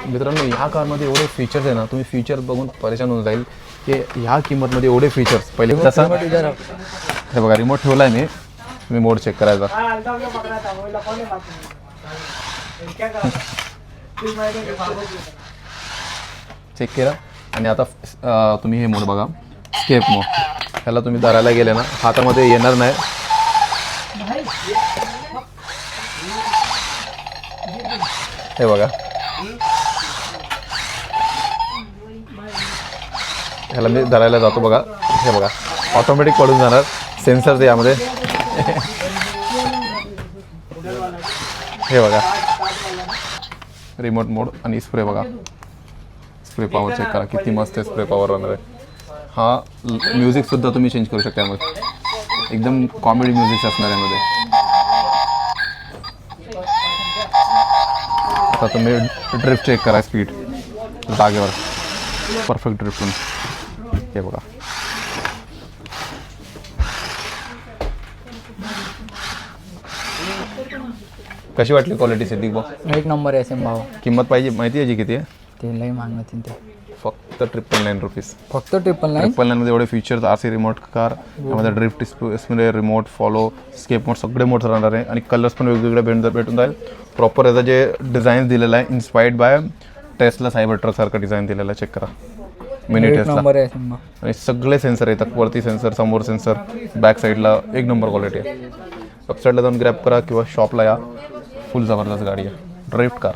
मित्रांनो ह्या कारमध्ये एवढे फीचर्स आहे ना, तुम्ही फीचर बघून परेशान होऊन जाईल की ह्या किंमतमध्ये एवढे फीचर्स. पहिले तसा हे बघा रिमोट ठेवला आहे मी मोड चेक करायचा. चेक केला आणि आता तुम्ही हे मोड बघा, स्केप मोड. ह्याला तुम्ही धरायला गेले ना हातामध्ये येणार नाही. हे बघा ह्याला मी धरायला जातो बघा, हे बघा ऑटोमॅटिक पडून जाणार. सेन्सर यामध्ये हे बघा रिमोट मोड आणि स्प्रे बघा. स्प्रे पॉवर चेक करा किती मस्त स्प्रे पॉवर राहणार आहे. हा म्युझिकसुद्धा तुम्ही चेंज करू शकता यामध्ये, एकदम कॉमेडी म्युझिक असणार यामध्ये. आता तुम्ही ड्रिफ्ट चेक करा स्पीड जागेवर, परफेक्ट ड्रिफ्ट. हे बघा कशी वाटली क्वालिटी सिद्दीक भाऊ? एक नंबर आहे सिम भाऊ. किंमत पाहिजे माहिती आहे किती आहे? ते लई मागतील ते. फक्त 999 रुपीज. फक्त 999 मध्ये एवढे फीचर्स. RC रिमोट कार, त्यामध्ये ड्रिफ्ट स्प्रे, रिमोट फॉलो, स्केप मोड सगळे मोड्स राहणार आहे आणि कलर्स पण वेगवेगळे भेटून जाईल. प्रॉपर याचा जे डिझाईन दिलेला आहे inspired bye Tesla cyber truck सारखं डिझाईन दिलेलं आहे. चेक करा मिनी टेस्ला. नंबर आहे सिम भाऊ. आणि सगळे सेन्सर येतात, वरती सेन्सर, समोर सेन्सर, बॅक साईडला एक नंबर क्वालिटी आहे. वेबसाईटला जाऊन ग्रॅब करा किंवा शॉपला या. फुल जबरदस्त गाडी आहे ड्रिफ्ट कार.